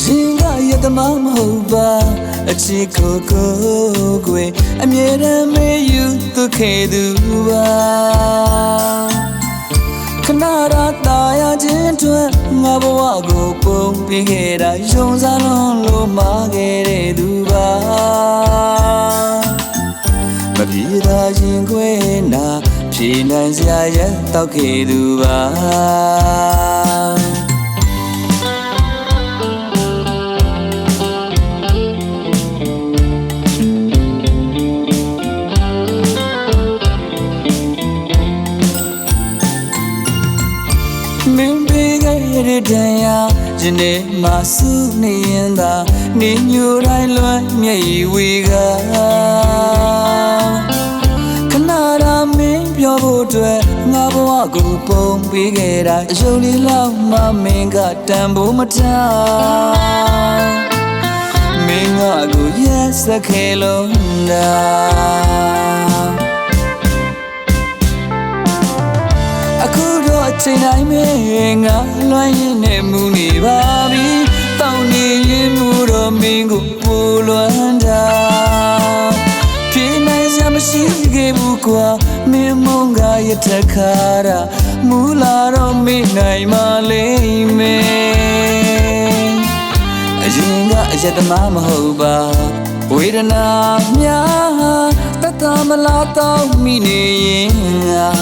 ရင်ကရတမမဟုတ်ပါအချစ်ကိုကွယ်အမြဲတမ်းမေးယူသူခဲ့သူပါခဏရာတာရခြင်းအတွက်ငါဘဝကိုပုံပေးခဲ့တာယုံစားလုံးလို့မာခဲ့တဲ့သူပါမပြေတာရင်ခွဲနာဖြေနိုင်စရာရတောက်ခဲ့သူပါမင်းပေးခဲ့တဲ့တရားယနေ့မှစုနေရင်သာနေညိုတိုင်းလွမ်းမျက်ရည်ဝေကခဏရာမင်းပြောဖို့အတွက်ငါဘဝကိုပုံပေးခဲ့တာအယုံလေးလောက်မှမင်းကတန်ဖို့မထားမင်းငါကိုရက်စက်ခဲ့လို့တာချိန်တိုင်းပဲငါလွှမ်းရင်နဲ့မူနေပါပြီတောင်းနေရင်မူတော့မင်းကိုပူလွမ်းတာဖြေနိုင်စရာမရှိခဲ့ဘူးကွာမင်းမုန်းကရထခါတာမူလာတော့မေ့နိုင်မလိမ့်မယ်အရင်ကအရတမမဟုတ်ပါဝေဒနာများတတ်တာမလားတောင်းမိနေရင်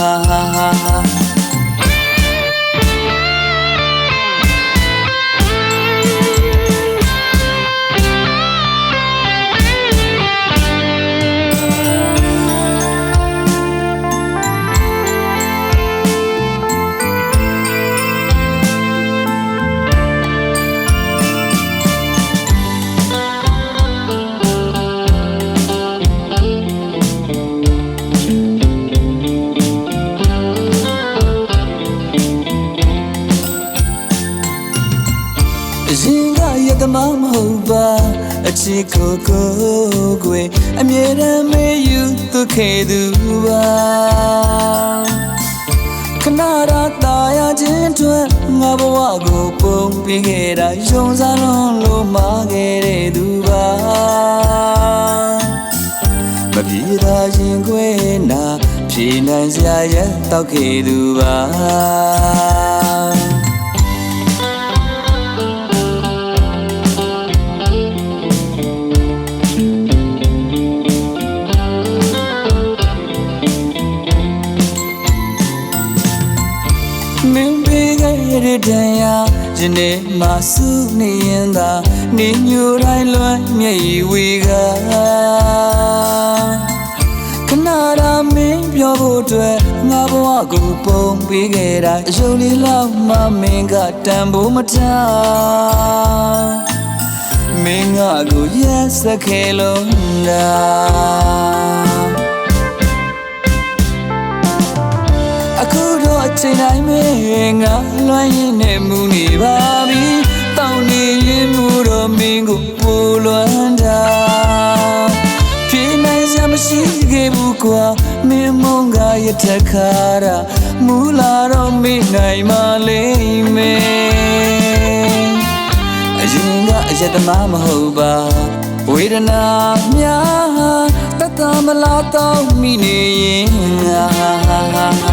ရင်ကရတမမဟုတ်ပါအချစ်ကိုကွယ်အမြဲတမ်းမေးယူသူခဲ့သူပါခဏရာတာရခြင်းအတွက်ငါဘဝကိုပုံပေးခဲ့တာယုံစားလုံးလို့မာခဲ့တဲ့သူပါမပြေတာရင်ခွဲနာဖြေနိုင်စရာရတောက်ခဲ့သူပါမင်းပေးခဲ့တဲ့တရားယနေ့မှစုနေရင်သာနေညိုတိုင်းလွမ်းမျက်ရည်ဝေကခဏရာမင်းပြောဖို့အတွက်ငါဘဝကိုပုံပေးခဲ့တာအယုံလေးလောက်မှမင်းကတန်ဖို့မထားမင်းငါကိုရက်စက်ခဲ့လို့တာချိန်တိုင်းပဲငါလွှမ်းရင်နဲ့မူနေပါပြီတောင်းနေရင်မူတော့မင်းကိုပူလွမ်းတာဖြေနိုင်စရာမရှိခဲ့ဘူးကွာမင်းမုန်းကရထခါတာမူလာတော့မေ့နိုင်မလိမ့်မယ်အရင်ကအရတမမဟုတ်ပါဝေဒနာများတတ်တာမလားတောင်းမိနေရင်